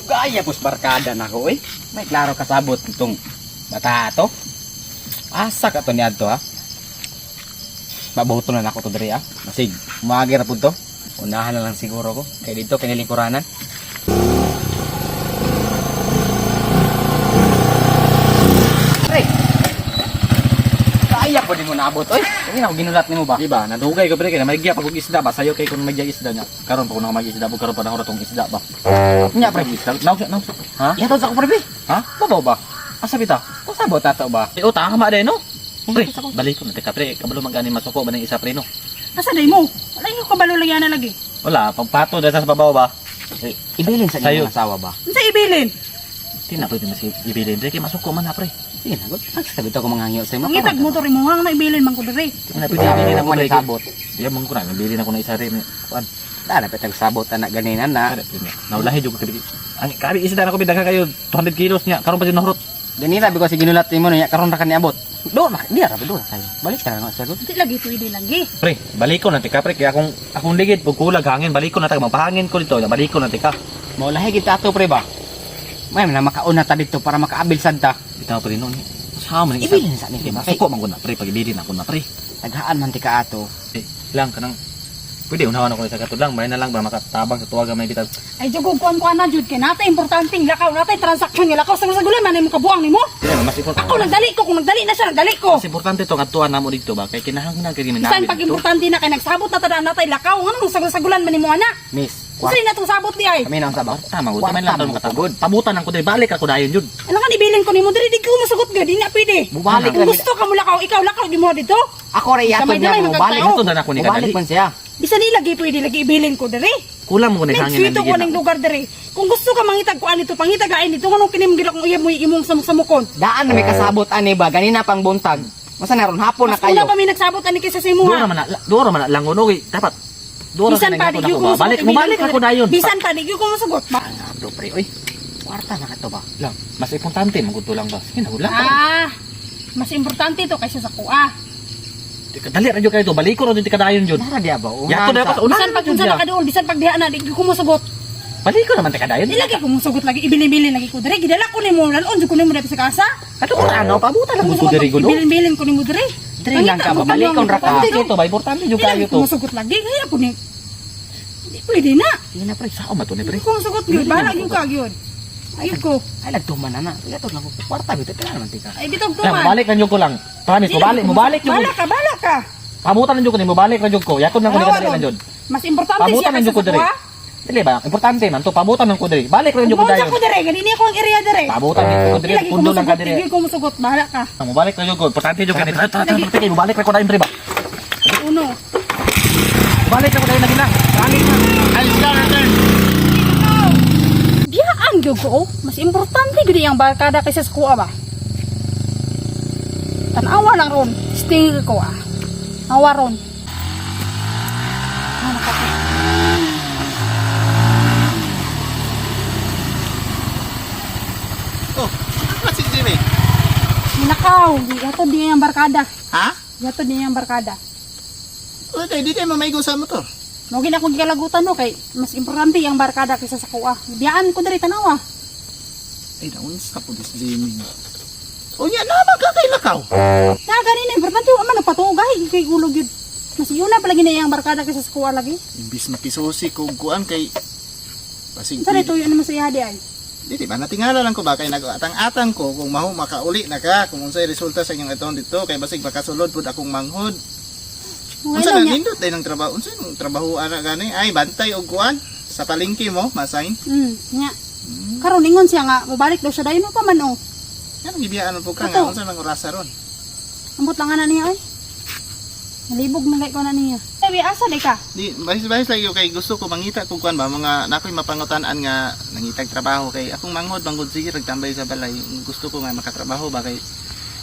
Gaya pus barkada na ko eh. May klaro kasabot itong bata to. Asa ka to niya to ha. Mabuto na ako to diri ha. Masig, umagi ra pud to. Unahan na lang siguro ko. Kaya dito kinilingkuranan. Pre. Kaya po din mo naabot oy. Kani na ginulat nimo ba? Diba, nadugay ko pre kay may giya pag isda ba sayo kay kun may giya isda nya. Karon pa ko na mag-isda po karon pa na tong isda ba. Nya pre. Naw. Ha? Yato sa ko pre. Ha? Babaw ba? Asa bita? Kusabot ato ba? O tama din no. Pre, balik ko na teka pre, kabalo magani masuko ba ng isa pre no. Asa day mo? Wala yung kabalo lagyan na lagi. Wala, pagpato dahil sa babaw ba? Eh, ibilin sa Sayo. inyong asawa ba? Unsa ibilin? Tinapoy din mas ibilin pre kay masuko man na pre. Sige na, nagsabi to ko mangangyo sa imo. Ang itag motor mo hang na ibilin man ko diri. Wala pwede ibilin ako na sabot. Diya mong kuna, ibilin ako na isa rin. Kuan. Dala pa sabot anak ganinan na. Naulahi jud ko kabi. Ang kabi isda na ko bidagha kayo 200 kilos nya. Karon pa jud nahurot. Ganira bi ko si ginulat nimo niya karon ra kaniabot. Do na, di ra do tayo. Balik ka na sa Di lagi pwede lagi. Pre, balik ko na tika pre kaya akong ligid pag kulag hangin balik ko na taga magpahangin ko dito. Balik ko na tika. Maulahi kita ato pre ba? May na makauna ta dito para makaabil sad ta. Bitaw pre no. Sa man isa. Ibilin sa ni ba? Masuko man ko na pre pag ibilin ako na pre. Taghaan man ti ka ato. Lang kanang pwede unahan ako sa katod lang, may na lang ba makatabang sa tuwaga may bitag. Ay jugog kuan na jud kay natay importanteng lakaw natay transaksyon nga lakaw sa gulan man mo kabuang nimo. Dili mas importante. Ako nagdali ko kung nagdali na siya nagdali ko. Mas importante to ngadtuan namo dito ba kay kinahanglan kay gimin Bisan pag importante na kay nagsabot na tada natay lakaw ngano sa gulan man nimo ana. Miss, Usa na tong sabot di ay. kami nang sabaw. tama gud may lang to makatagod. Pabutan ako diri balik ako dayon jud. Ano kan ibilin ko nimo diri di ko masugot gud di na pwede. Mubalik Kung ra gusto ka mo lakaw ikaw lakaw di mo dito. Ako ra yatod Damay-damay niya magkatao. mubalik. Ito na ako ni Mubalik kadali. man siya. Bisan di lagi pwede lagi ibilin ko diri. Kulang mo ko ni hangin Sweet ko ning lugar diri. Kung gusto ka mangitag ko anito pangitag lain dito nganong kinim gila kung iya mo imong samukon. Daan na may kasabot ani ba ganina pang buntag. Masa naron hapon na Mas una kayo. pa may nagsabot ani kaysa sa imo Dura ha. man na dura man na langon oy dapat. Dura Bisan pa di ko ba. Balik mo balik ako dayon. Bisan pa di ko masugot. Ano pre oy. Kwarta na kato ba? Lang, mas importante mo gud lang ba. Sige na wala. Ah, mas importante to kaysa sa kuha. Dali ra jud kayo to balik ko ra jud kadayon jud. Dara dia ba? Yato dapat una. Bisan pag unsa nakaduol, bisan pag diha na di ko masugot. Balik ko naman ta kadayon. Di lagi ko masugot lagi ibilin-bilin lagi ko diri gidala ko nimo lanon jud ko nimo dapit sa kasa. Kato ko ano pabutan lang gud diri gud. Ibilin-bilin ko nimo diri. Diri lang ka mabalikon ra ka. Importante to ba importante jud Di kayo lagi to. ko masugot lagi kaya ko ni. Di pwede na. Sige na pre, sao man to ni pre? Di ko masugot gyud, bahala gyud ka gyud. Ayun ko. Ay nagtuman na na. Yato lang ko kwarta bitaw tira man tika. Ay bitog Lang tuman. balik lang jud ko lang. Promise mo balik jud. Bala ka. Pabutan lang jud ko ni mo balik lang jud ko. Yakon lang ko ni kadali lang jud. Mas importante Pabutan siya lang jud ko kaysa diri. sa kuha. Dili ba? Importante man to pabutan lang ko diri. Balik lang jud ko Kung dayon. sa ko diri, ganini ako ang area diri. Pabutan lang ko diri. Lagi ko Pundo lang ka masugot, diri. lagi ko masugot, bahala ka. Mo balik lang jud ko. Importante jud ka ni. Tara, mo balik lang ko dayon pre ba? Uno. Balik lang ko dayon lagi na. Balik na. Ay, return. Biyaan gyud ko, oh. Mas importante gyud ang barkada kaysa sa kuha ba. Tanawa lang ron, still ko ah. Awa ron. Ano ka? Oh, apa si Jimmy? Minakaw, yato di ang barkada. Ha? Yato di ang barkada. Wala tayo, di tayo mamaigo sa motor. Mugin ako gigalagutan no kay mas importante ang barkada kaysa sa kuha. Biyaan ko diri tanawa. Ay, naunsa po si Jimmy. O yan naman kakailakaw. Na ganina importante wa man nagpatugay kay gulog gyud. Mas yun na palagi na ang barkada kaysa sa kuha lagi. Imbis makisusi kung kuan kay... Basig Sa dito yun naman sa ihadi ay. Di ba, natingala lang ko ba kay nag-atang-atang ko kung mahu makauli na ka, kung unsay resulta sa inyong atong dito, kay basig makasulod pud akong manghod. Unsa Ngayon na niya. nindot day ng trabaho? Unsa yung trabaho ana gani? Ay, bantay og kuan sa palengke mo, masign. Nya. Karon ningon siya nga mobalik daw siya dayon mo pa man oh. Yan gibiyaan po ka Ato. nga unsa nang orasa ron. Ambot lang na niya ay. Nalibog na kay ko na niya. Ay, asa day ka? Di bahis lagi kay gusto ko mangita kung kuan ba mga nakoy mapangutan-an nga nangitag trabaho kay akong manghod manggod sige tambay sa balay. Gusto ko nga makatrabaho ba kay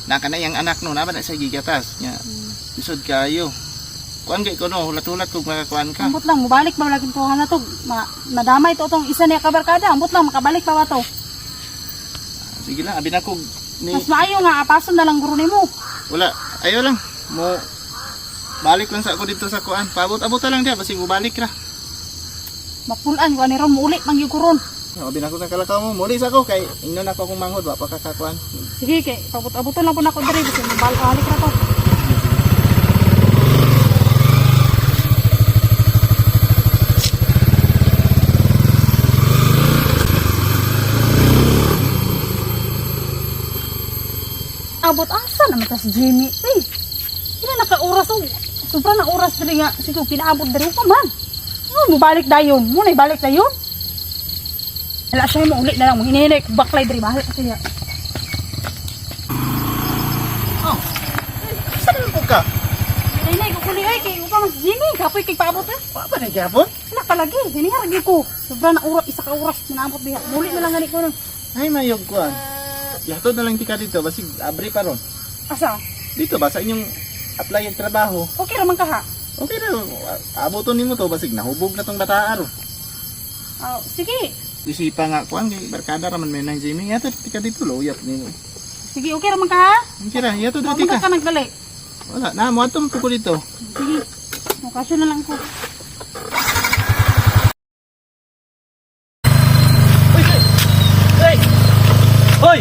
naka na yang anak no naba na sa gigatas nya. Isod kayo. Kuan kay ko no hulat-hulat kung makakuan ka. Ambot lang mobalik ba lagi to na to. Nadamay to tong isa niya kabarkada. Ambot lang makabalik pa ba to. Sige lang abi na ko ni Mas maayo nga apason na lang guro nimo. wala ayo lang mo balik lang sa ako dito sa kuan. Paabot-abot lang dia basig mo balik ra. Mapulan ko ni ron muulit man gyud ko ron. Sabi na ko na kalakaw mo, muli sa ako kay ingnon ako kung manghod wa pa kakakuan. Sige kay pabot-aboton lang po nako diri kasi halik ra to. Abot asa naman ta si Jimmy. Ila naka-oras o. Sobra na oras diri nga. Sige, pinaabot diri ko man. Mo balik dayon. Mo na balik dayon. Wala siya mo ulit na lang. Mo hinihilik. Baklay diri bahal kasi ya. Oh. Saan ko ka? Nay ko kuli ay kay upang si Jimmy. Kapoy kay paabot eh. Wa pa na gyapon? Wala ka lagi. Hiniharagi ko. Sobra na oras. Isa ka oras. Pinaabot diha. Muli na lang gani ko nun. Ay mayog kuan. Yato na lang tika dito basig abri pa ron. Asa? Dito ba sa inyong apply yung trabaho? Okay raman ka ha. Okay na, abuton nimo to basig nahubog na tong bataan. Oh, sige. Isipa nga kuan kay barkada raman may nang Jimmy. Yato tika dito loyap nimo. Sige, okay raman ka ha. Kira, yato dito Mamunta tika. ka nagdali. Wala na mo atom ko dito. Sige. Mukasyon na lang ko. Hoy!